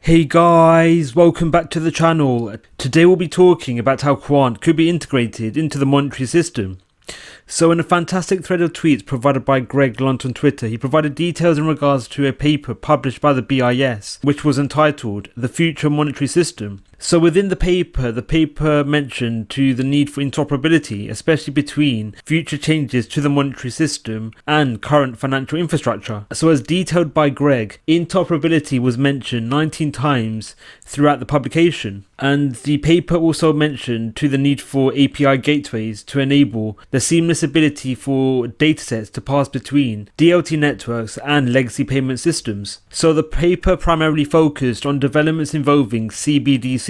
Hey guys, welcome back to the channel. Today we'll be talking about how Quant could be integrated into the monetary system. So in a fantastic thread of tweets provided by Greg Lunt on Twitter, he provided details in regards to a paper published by the BIS, which was entitled The Future Monetary System. So within the paper mentioned to the need for interoperability, especially between future changes to the monetary system and current financial infrastructure. So as detailed by Greg, interoperability was mentioned 19 times throughout the publication. And the paper also mentioned to the need for API gateways to enable the seamless ability for datasets to pass between DLT networks and legacy payment systems. So the paper primarily focused on developments involving CBDCs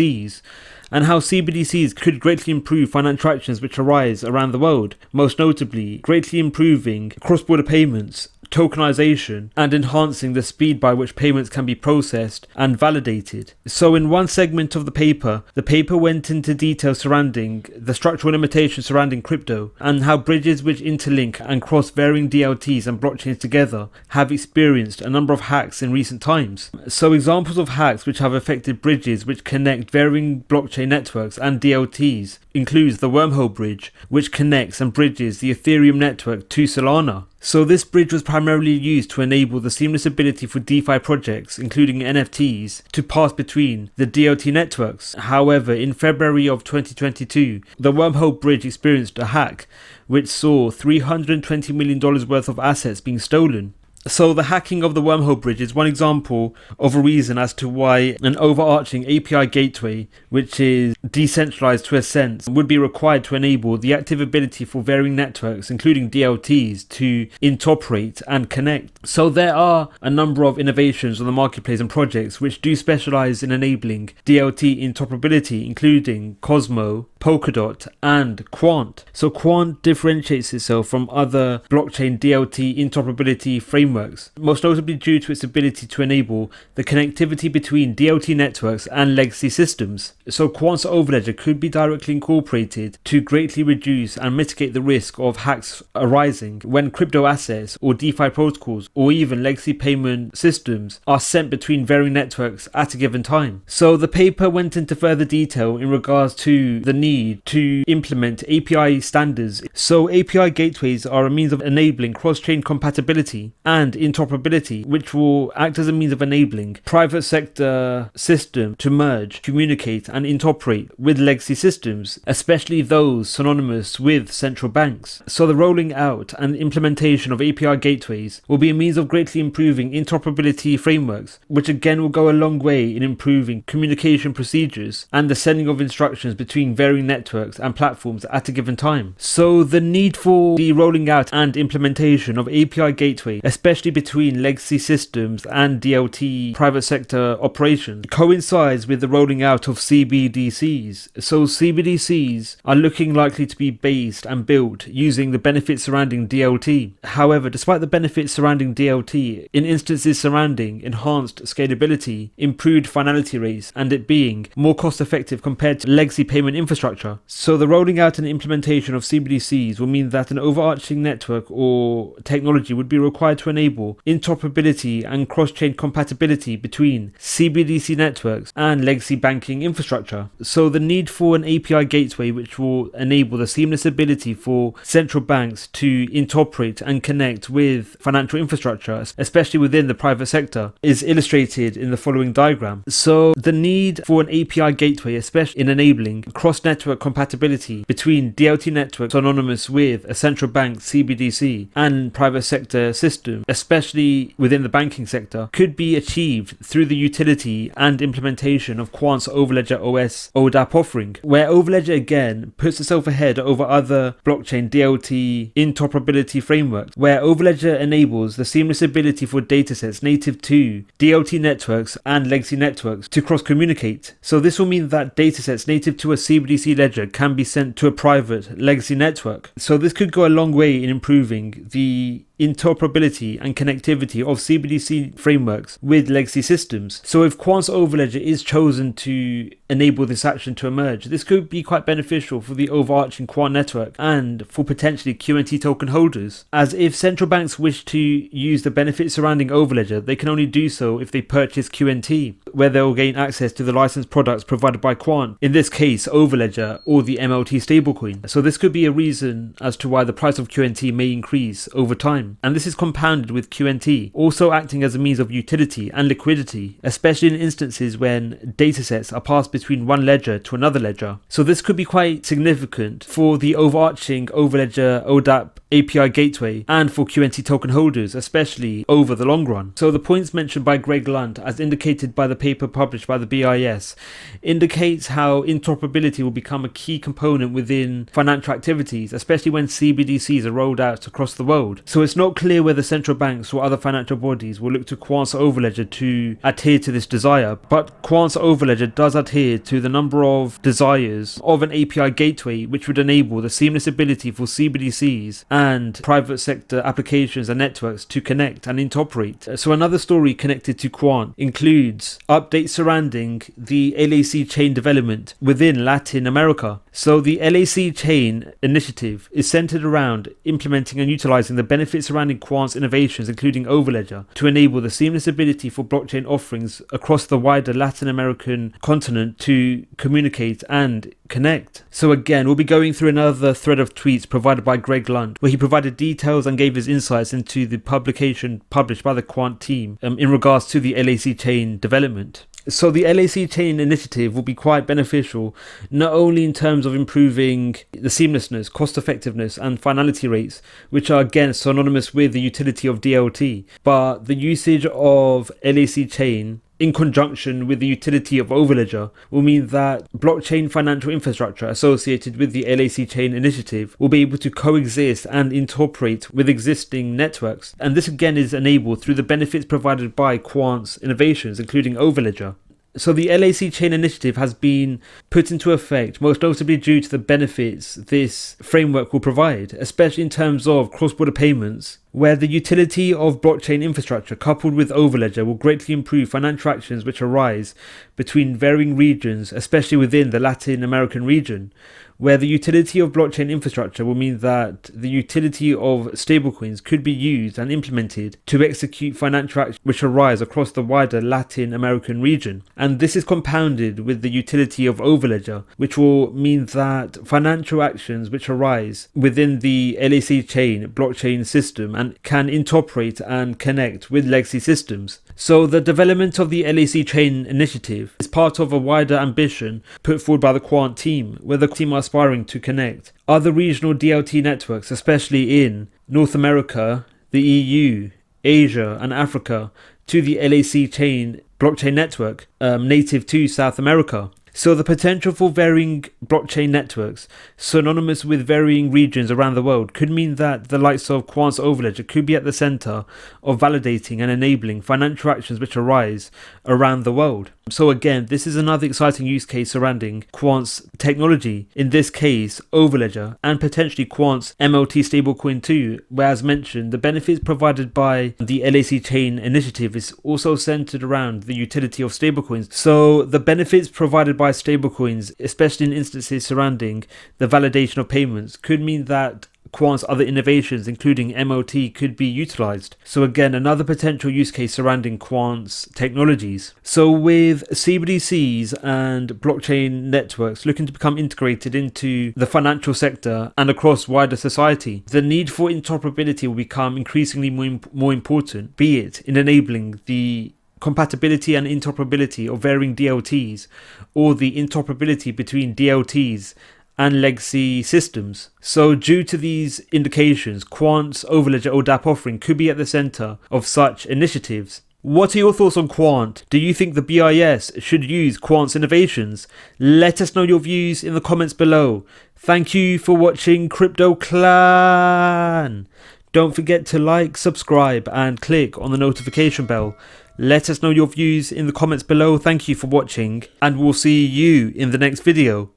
and how CBDCs could greatly improve financial actions which arise around the world, most notably greatly improving cross-border payments, tokenization, and enhancing the speed by which payments can be processed and validated. So in one segment of the paper went into detail surrounding the structural limitations surrounding crypto and how bridges which interlink and cross varying DLTs and blockchains together have experienced a number of hacks in recent times. So examples of hacks which have affected bridges which connect varying blockchain networks and DLTs includes the wormhole bridge, which connects and bridges the Ethereum network to Solana. So this bridge was primarily used to enable the seamless ability for DeFi projects, including NFTs, to pass between the DLT networks. However, in February of 2022, the wormhole bridge experienced a hack, which saw $320 million worth of assets being stolen. So the hacking of the wormhole bridge is one example of a reason as to why an overarching API gateway, which is decentralized to a sense, would be required to enable the active ability for varying networks, including DLTs, to interoperate and connect. So there are a number of innovations on the marketplace and projects which do specialize in enabling DLT interoperability, including Cosmo, Polkadot, and Quant. So Quant differentiates itself from other blockchain DLT interoperability frameworks, most notably due to its ability to enable the connectivity between DLT networks and legacy systems. So Quant's overledger could be directly incorporated to greatly reduce and mitigate the risk of hacks arising when crypto assets or DeFi protocols or even legacy payment systems are sent between varying networks at a given time. So the paper went into further detail in regards to the need to implement API standards. So API gateways are a means of enabling cross-chain compatibility and interoperability, which will act as a means of enabling private sector systems to merge, communicate, and interoperate with legacy systems, especially those synonymous with central banks. So the rolling out and implementation of API gateways will be a means of greatly improving interoperability frameworks, which again will go a long way in improving communication procedures and the sending of instructions between varying networks and platforms at a given time. So the need for the rolling out and implementation of API gateway, especially between legacy systems and DLT private sector operations, coincides with the rolling out of CBDCs. So CBDCs are looking likely to be based and built using the benefits surrounding DLT. However, despite the benefits surrounding DLT, in instances surrounding enhanced scalability, improved finality rates, and it being more cost effective compared to legacy payment infrastructure. So the rolling out and implementation of CBDCs will mean that an overarching network or technology would be required to enable interoperability and cross-chain compatibility between CBDC networks and legacy banking infrastructure. So the need for an API gateway which will enable the seamless ability for central banks to interoperate and connect with financial infrastructure, especially within the private sector, is illustrated in the following diagram. So the need for an API gateway, especially in enabling cross-network compatibility between DLT networks synonymous with a central bank CBDC and private sector system, especially within the banking sector, could be achieved through the utility and implementation of Quant's Overledger OS ODAP offering, where Overledger again puts itself ahead over other blockchain DLT interoperability frameworks, where Overledger enables the seamless ability for datasets native to DLT networks and legacy networks to cross-communicate. So this will mean that datasets native to a CBDC ledger can be sent to a private legacy network. So this could go a long way in improving the interoperability and connectivity of CBDC frameworks with legacy systems. So if Quant's overledger is chosen to enable this action to emerge, this could be quite beneficial for the overarching Quant network and for potentially QNT token holders, as if central banks wish to use the benefits surrounding overledger, they can only do so if they purchase QNT, where they'll gain access to the licensed products provided by Quant, in this case overledger or the MLT stablecoin. So this could be a reason as to why the price of QNT may increase over time, and this is compounded with QNT also acting as a means of utility and liquidity, especially in instances when datasets are passed between one ledger to another ledger. So this could be quite significant for the overarching overledger ODAP API gateway and for QNT token holders, especially over the long run. So the points mentioned by Greg Lunt, as indicated by the paper published by the BIS, indicates how interoperability will become a key component within financial activities, especially when CBDCs are rolled out across the world. So it's not clear whether central banks or other financial bodies will look to Quant's overledger to adhere to this desire, but Quant's overledger does adhere to the number of desires of an API gateway which would enable the seamless ability for CBDCs and private sector applications and networks to connect and interoperate. So another story connected to Quant includes updates surrounding the LAC Chain development within Latin America. So the LAC Chain initiative is centered around implementing and utilizing the benefits surrounding Quant's innovations, including overledger, to enable the seamless ability for blockchain offerings across the wider Latin American continent to communicate and connect. So again, we'll be going through another thread of tweets provided by Greg Lunt, where he provided details and gave his insights into the publication published by the Quant team in regards to the LAC Chain development. So the LAC Chain initiative will be quite beneficial, not only in terms of improving the seamlessness, cost effectiveness and finality rates, which are again synonymous with the utility of DLT, but the usage of LAC Chain in conjunction with the utility of overledger will mean that blockchain financial infrastructure associated with the LAC Chain initiative will be able to coexist and interoperate with existing networks. And this again is enabled through the benefits provided by Quant's innovations, including overledger. So the LAC Chain initiative has been put into effect, most notably due to the benefits this framework will provide, especially in terms of cross-border payments, where the utility of blockchain infrastructure coupled with overledger will greatly improve financial actions which arise between varying regions, especially within the Latin American region, where the utility of blockchain infrastructure will mean that the utility of stablecoins could be used and implemented to execute financial actions which arise across the wider Latin American region. And this is compounded with the utility of overledger, which will mean that financial actions which arise within the LAC Chain blockchain system and can interoperate and connect with legacy systems. So the development of the LAC Chain initiative is part of a wider ambition put forward by the Quant team, where the team are aspiring to connect other regional DLT networks, especially in North America, the EU, Asia and Africa, to the LAC Chain blockchain network native to South America. So the potential for varying blockchain networks synonymous with varying regions around the world could mean that the likes of Quant's overledger could be at the center of validating and enabling financial actions which arise around the world. So again, this is another exciting use case surrounding Quant's technology, in this case overledger, and potentially Quant's MLT stablecoin too, where as mentioned, the benefits provided by the LAC Chain initiative is also centered around the utility of stablecoins. So the benefits provided by stablecoins, especially in instances surrounding the validation of payments, could mean that Quant's other innovations, including MLT, could be utilized. So again, another potential use case surrounding Quant's technologies. So with CBDCs and blockchain networks looking to become integrated into the financial sector and across wider society, the need for interoperability will become increasingly more important, be it in enabling the compatibility and interoperability of varying DLTs, or the interoperability between DLTs and legacy systems. So due to these indications, Quant's overledger ODAP offering could be at the center of such initiatives. What are your thoughts on Quant? Do you think the BIS should use Quant's innovations? Let us know your views in the comments below. Thank you for watching Crypto Clan. Don't forget to like, subscribe and click on the notification bell. Let us know your views in the comments below. Thank you for watching and we'll see you in the next video.